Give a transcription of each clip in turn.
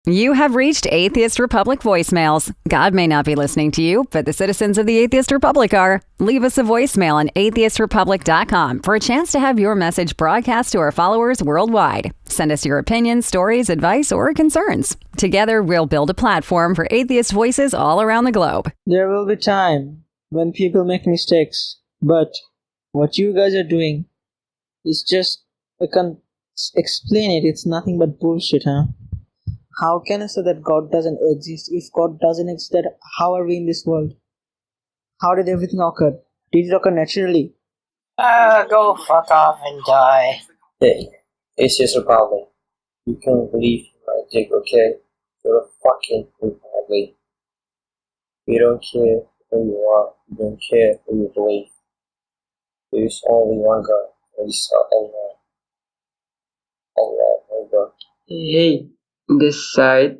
You have reached Atheist Republic voicemails. God may not be listening to you, but the citizens of the Atheist Republic are. Leave us a voicemail on atheistrepublic.com for a chance to have your message broadcast to our followers worldwide. Send us your opinions, stories, advice, or concerns. Together, we'll build a platform for atheist voices all around the globe. There will be time when people make mistakes, but what you guys are doing is just, I can't explain it, it's nothing but bullshit, huh? How can I say that God doesn't exist? If God doesn't exist, then how are we in this world? How did everything occur? Did it occur naturally? Go fuck off and die. Hey, Atheist Republic. You can't believe my dick, okay? You're a fucking Republic. We don't care who you are. We don't care who you believe. There's only one God. We saw Allah. Allah, my God. Hey, this side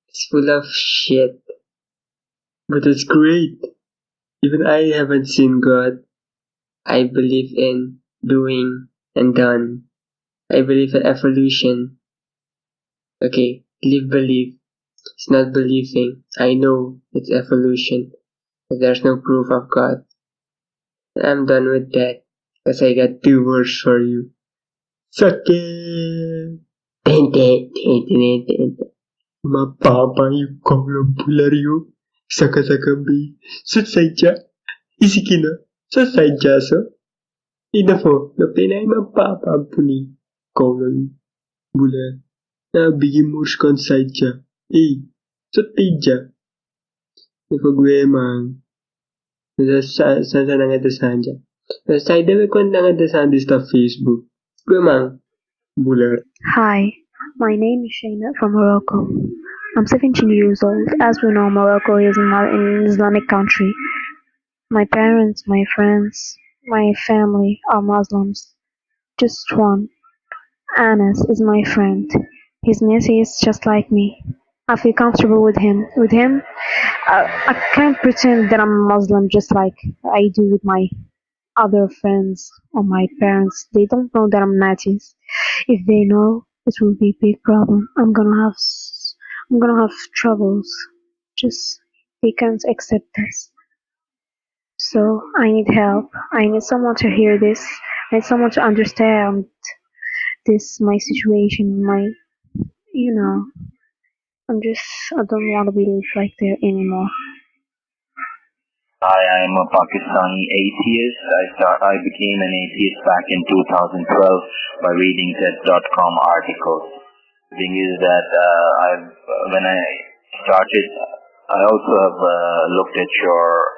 is full of shit. But it's great. Even I haven't seen God. I believe in doing and done. I believe in evolution. Okay, believe. It's not believing. I know it's evolution. But there's no proof of God. I'm done with that. Because I got 2 words for you. Suck it! Mapapayag kong lampularyo sa kasagabi sa sadya isikina sa sadya sa inafo na pinay mapapapuni kolong bulan na bigyan mo sa sadya sa tidya nagpagwemang sa nangadasan dyan sa sadya may kung nangadasan din sa Facebook gwemang bulan. Hi, my name is Shayna from Morocco. I'm 17 years old. As we know, Morocco is an Islamic country. My parents, my friends, my family are Muslims. Just one. Anas is my friend. He's an atheist just like me. I feel comfortable with him. I can't pretend that I'm Muslim just like I do with my other friends or my parents. They don't know that I'm an atheist. If they know, it will be a big problem. I'm gonna have troubles. Just they can't accept this. So I need help. I need someone to hear this. I need someone to understand this my situation. I don't want to be like there anymore. Hi, I'm a Pakistani atheist. I became an atheist back in 2012 by reading TED.com articles. The thing is that when I started, I also have looked at your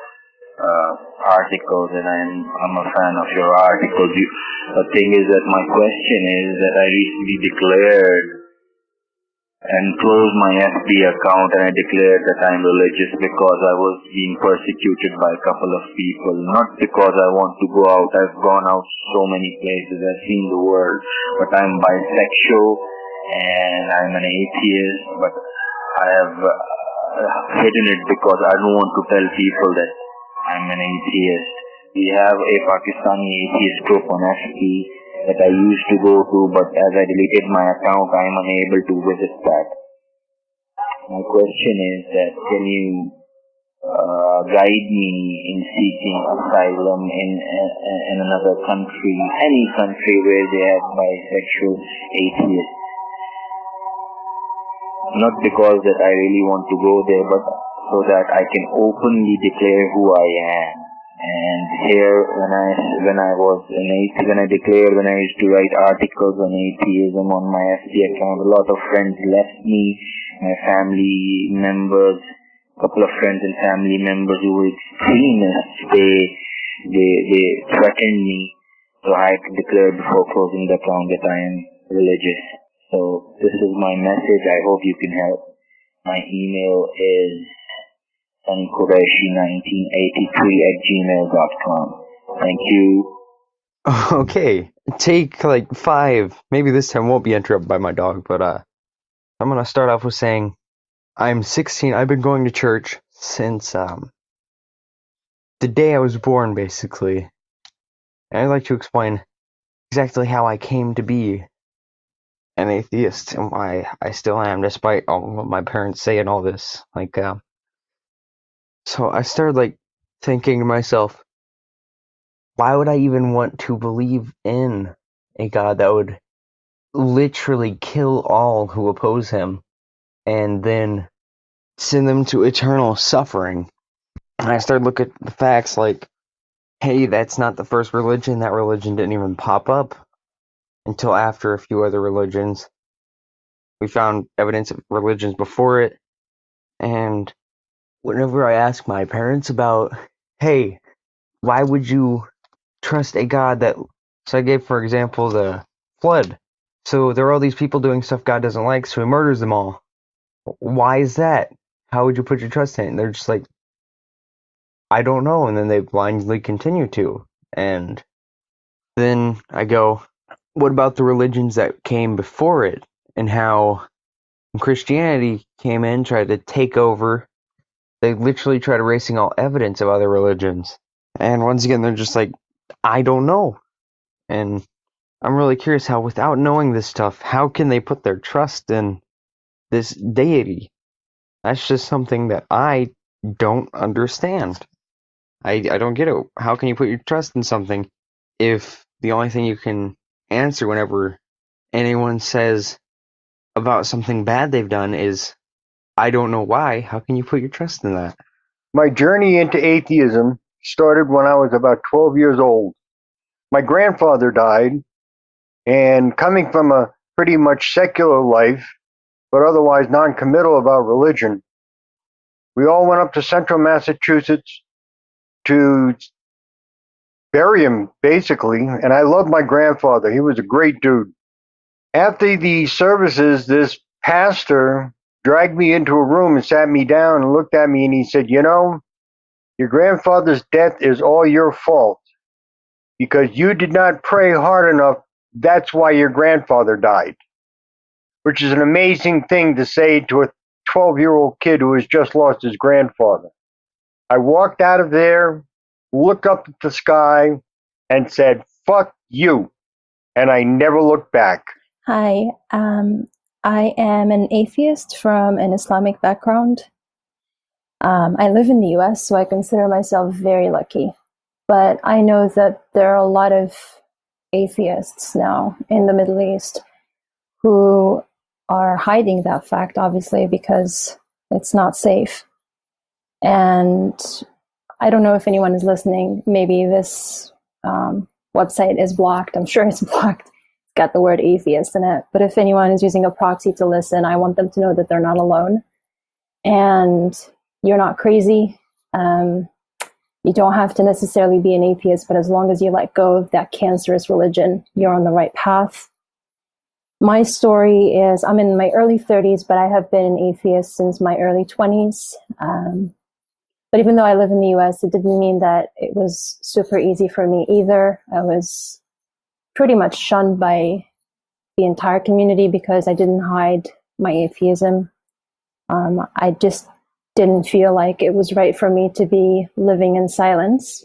articles, and I'm a fan of your articles. The thing is that my question is that I recently declared and closed my FB account, and I declared that I'm religious because I was being persecuted by a couple of people, not because I want to go out. I've gone out so many places, I've seen the world, but I'm bisexual and I'm an atheist, but I have hidden it because I don't want to tell people that I'm an atheist. We have a Pakistani atheist group on FB that I used to go to, but as I deleted my account, I am unable to visit that. My question is that can you guide me in seeking asylum in another country, any country where they have bisexual atheists? Not because that I really want to go there, but so that I can openly declare who I am. And here, when I used to write articles on atheism on my FB account, a lot of friends left me. My family members, a couple of friends and family members who were extremists, they threatened me. So I declared before closing the account that I am religious. So this is my message. I hope you can help. My email is sunqureshi1983@gmail.com. Thank you. Okay, take like 5. Maybe this time won't be interrupted by my dog, but I'm gonna start off with saying I'm 16. I've been going to church since the day I was born, basically. And I'd like to explain exactly how I came to be an atheist and why I still am, despite all what my parents say and all this. So I started thinking to myself, why would I even want to believe in a God that would literally kill all who oppose him and then send them to eternal suffering? And I started looking at the facts hey, that's not the first religion. That religion didn't even pop up until after a few other religions. We found evidence of religions before it. And whenever I ask my parents about, hey, why would you trust a God that... So I gave, for example, the flood. So there are all these people doing stuff God doesn't like, so he murders them all. Why is that? How would you put your trust in it? And they're just like, I don't know. And then they blindly continue to. And then I go, what about the religions that came before it? And how Christianity came in, tried to take over. They literally tried erasing all evidence of other religions. And once again, they're just like, I don't know. And I'm really curious how, without knowing this stuff, how can they put their trust in this deity? That's just something that I don't understand. I don't get it. How can you put your trust in something if the only thing you can answer whenever anyone says about something bad they've done is, I don't know why? How can you put your trust in that? My journey into atheism started when I was about 12 years old. My grandfather died, and coming from a pretty much secular life, but otherwise non-committal about religion, we all went up to central Massachusetts to bury him, basically, and I loved my grandfather. He was a great dude. After the services, this pastor dragged me into a room and sat me down and looked at me, and he said, you know, your grandfather's death is all your fault because you did not pray hard enough. That's why your grandfather died, which is an amazing thing to say to a 12-year-old kid who has just lost his grandfather. I walked out of there, looked up at the sky, and said, fuck you. And I never looked back. Hi, I am an atheist from an Islamic background. I live in the US, so I consider myself very lucky. But I know that there are a lot of atheists now in the Middle East who are hiding that fact, obviously, because it's not safe. And I don't know if anyone is listening. Maybe this website is blocked. I'm sure it's blocked. It's got the word atheist in it. But if anyone is using a proxy to listen, I want them to know that they're not alone. And you're not crazy. You don't have to necessarily be an atheist, but as long as you let go of that cancerous religion, you're on the right path. My story is, I'm in my early 30s, but I have been an atheist since my early 20s. But even though I live in the US, it didn't mean that it was super easy for me either. I was pretty much shunned by the entire community because I didn't hide my atheism. I just didn't feel like it was right for me to be living in silence.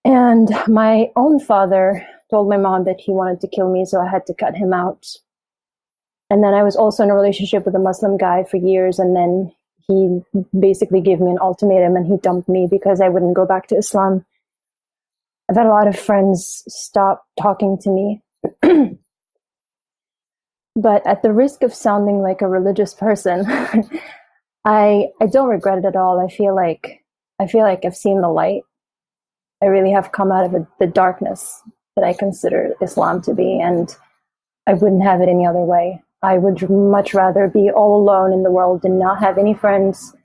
And my own father told my mom that he wanted to kill me, so I had to cut him out. And then I was also in a relationship with a Muslim guy for years, and then he basically gave me an ultimatum and he dumped me because I wouldn't go back to Islam. I've had a lot of friends stop talking to me. But at the risk of sounding like a religious person, I don't regret it at all. I feel like I've seen the light. I really have come out of the darkness that I consider Islam to be, and I wouldn't have it any other way. I would much rather be all alone in the world and not have any friends,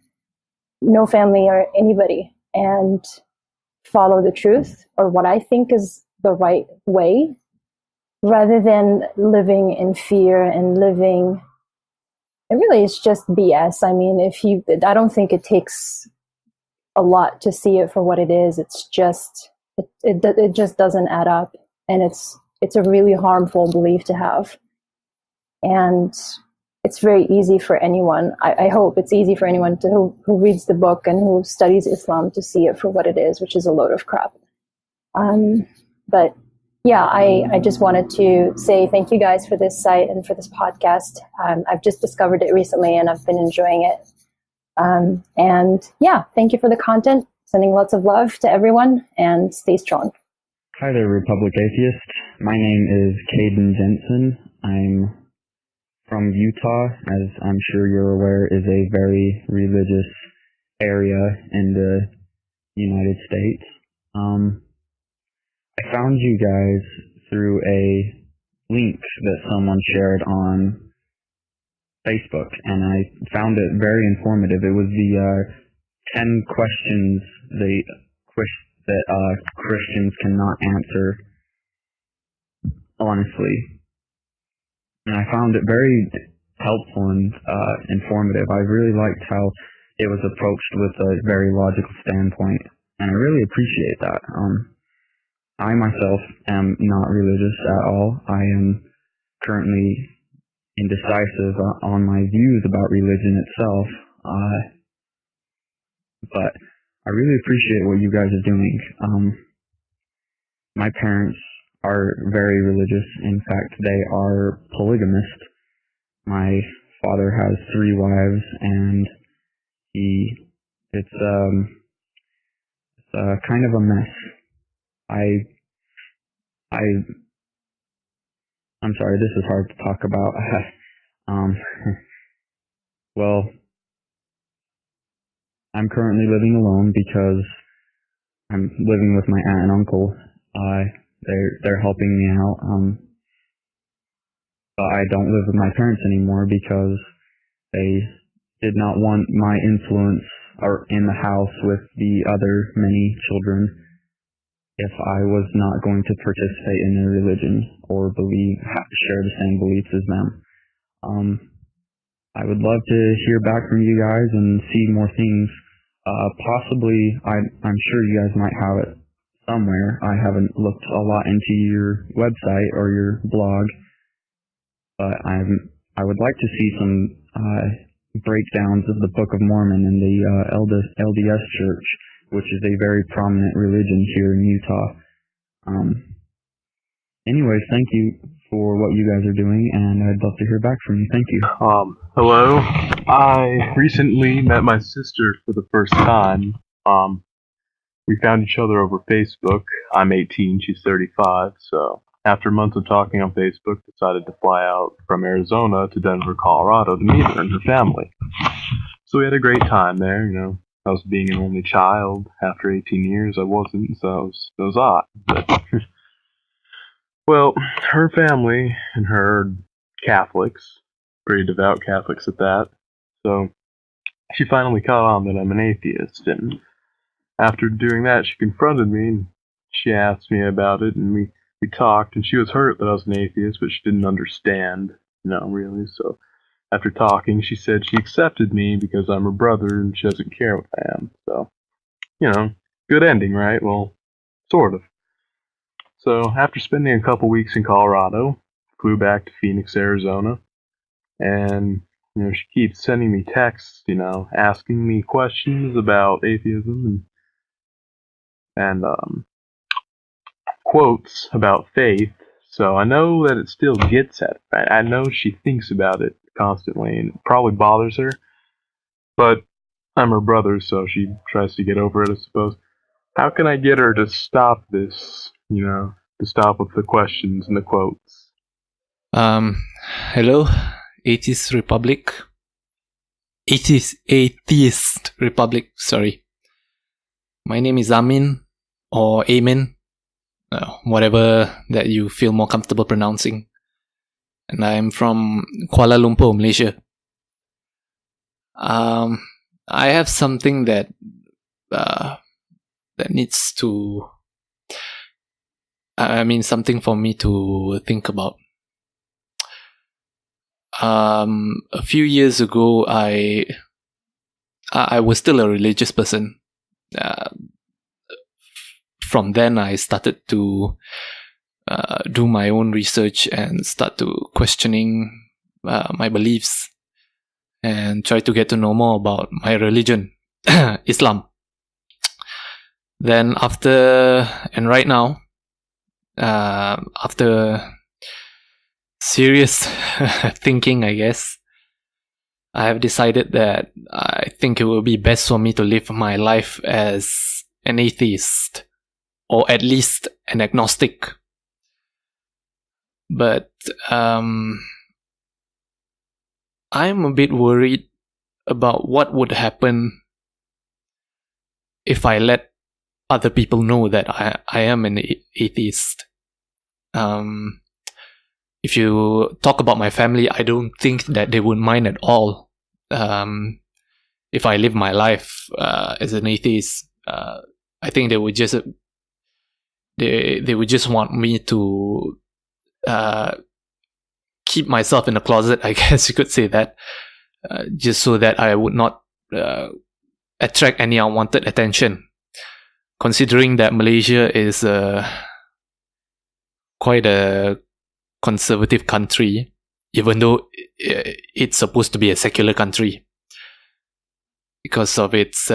no family or anybody, and follow the truth or what I think is the right way, rather than living in fear and living. And really, it's just BS. I mean, I don't think it takes a lot to see it for what it is. It's just, it just doesn't add up. And it's a really harmful belief to have. And it's very easy for anyone. I hope it's easy for anyone who reads the book and who studies Islam to see it for what it is, which is a load of crap. But yeah, I just wanted to say thank you guys for this site and for this podcast. I've just discovered it recently and I've been enjoying it. And yeah, thank you for the content. Sending lots of love to everyone and stay strong. Hi there, Republic Atheist. My name is Caden Jensen. I'm from Utah, as I'm sure you're aware, is a very religious area in the United States. I found you guys through a link that someone shared on Facebook, and I found it very informative. It was the 10 questions that Christians cannot answer honestly. And I found it very helpful and informative. I really liked how it was approached with a very logical standpoint, and I really appreciate that. I myself am not religious at all. I am currently indecisive on my views about religion itself, but I really appreciate what you guys are doing. My parents are very religious. In fact, they are polygamist. My father has 3 wives, and it's kind of a mess. I'm sorry, this is hard to talk about. Well, I'm currently living alone because I'm living with my aunt and uncle. They're helping me out. But I don't live with my parents anymore because they did not want my influence in the house with the other many children if I was not going to participate in their religion or share the same beliefs as them. I would love to hear back from you guys and see more things. Possibly, I'm sure you guys might have it somewhere. I haven't looked a lot into your website or your blog, but I would like to see some breakdowns of the Book of Mormon and the LDS Church, which is a very prominent religion here in Utah. Anyways, thank you for what you guys are doing, and I'd love to hear back from you. Thank you. Hello. I recently met my sister for the first time. We found each other over Facebook. I'm 18, she's 35, so after months of talking on Facebook, decided to fly out from Arizona to Denver, Colorado to meet her and her family. So we had a great time there, you know. I was being an only child. After 18 years, I wasn't, so it was odd. But well, her family and her are Catholics, very devout Catholics at that. So she finally caught on that I'm an atheist, and after doing that, she confronted me and she asked me about it, and we talked, and she was hurt that I was an atheist, but she didn't understand, really. So after talking, she said she accepted me because I'm her brother and she doesn't care what I am. So, good ending, right? Well, sort of. So after spending a couple weeks in Colorado, flew back to Phoenix, Arizona, and she keeps sending me texts, asking me questions about atheism and quotes about faith. So I know that it still gets at it. I know she thinks about it constantly, and it probably bothers her. But I'm her brother, so she tries to get over it, I suppose. How can I get her to stop this? To stop with the questions and the quotes. Hello, Atheist Republic. Atheist Republic, sorry. My name is Amin, or Amin, whatever that you feel more comfortable pronouncing. And I'm from Kuala Lumpur, Malaysia. I have something that needs to... something for me to think about. A few years ago, I was still a religious person. From then, I started to do my own research and start to questioning my beliefs and try to get to know more about my religion, Islam. Then right now, after serious thinking, I guess, I have decided that I think it will be best for me to live my life as an atheist, or at least an agnostic. But I'm a bit worried about what would happen if I let other people know that I am an atheist. If you talk about my family, I don't think that they would mind at all if I live my life as an atheist. I think they would just want me to keep myself in the closet, I guess you could say that, just so that I would not attract any unwanted attention. Considering that Malaysia is quite a conservative country, even though it's supposed to be a secular country, because of its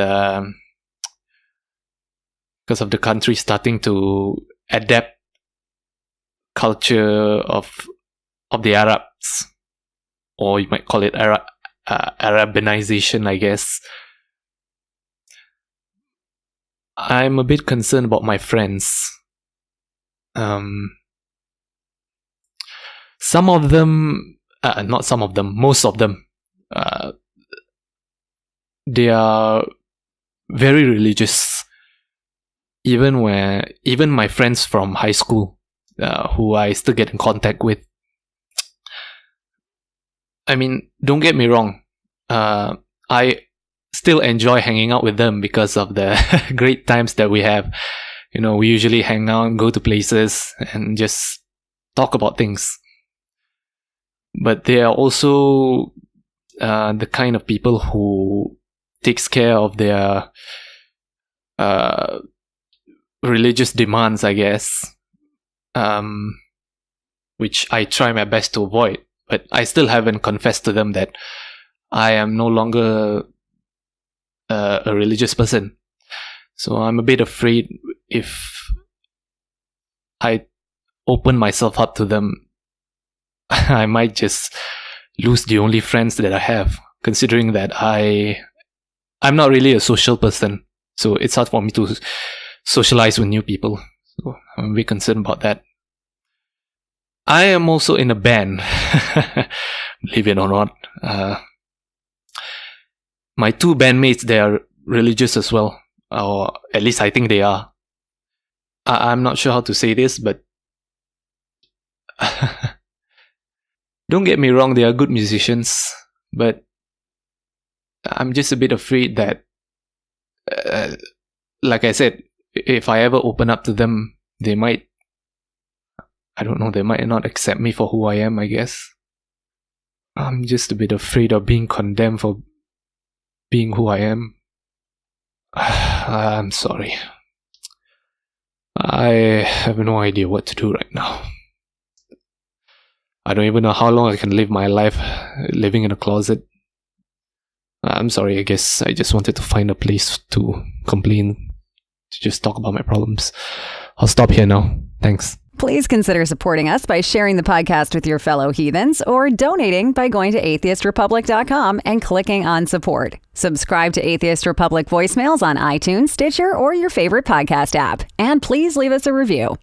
because of the country starting to adapt culture of the Arabs, or you might call it Arabanization, I guess. I'm a bit concerned about my friends. Some of them, not some of them, most of them, they are very religious. Even my friends from high school, who I still get in contact with. I mean, don't get me wrong. I still enjoy hanging out with them because of the great times that we have. You know, we usually hang out, go to places, and just talk about things. But they are also the kind of people who takes care of their religious demands, I guess, which I try my best to avoid. But I still haven't confessed to them that I am no longer a religious person. So I'm a bit afraid if I open myself up to them, I might just lose the only friends that I have, considering that I'm not really a social person. So it's hard for me to socialize with new people. So I'm a bit concerned about that. I am also in a band, believe it or not. My two bandmates, they are religious as well, or at least I think they are. I'm not sure how to say this, but don't get me wrong, they are good musicians, but I'm just a bit afraid that, like I said, if I ever open up to them, they might not accept me for who I am, I guess. I'm just a bit afraid of being condemned for being who I am. I'm sorry. I have no idea what to do right now. I don't even know how long I can live my life living in a closet. I'm sorry, I guess I just wanted to find a place to complain, to just talk about my problems. I'll stop here now. Thanks. Please consider supporting us by sharing the podcast with your fellow heathens or donating by going to atheistrepublic.com and clicking on support. Subscribe to Atheist Republic voicemails on iTunes, Stitcher, or your favorite podcast app. And please leave us a review.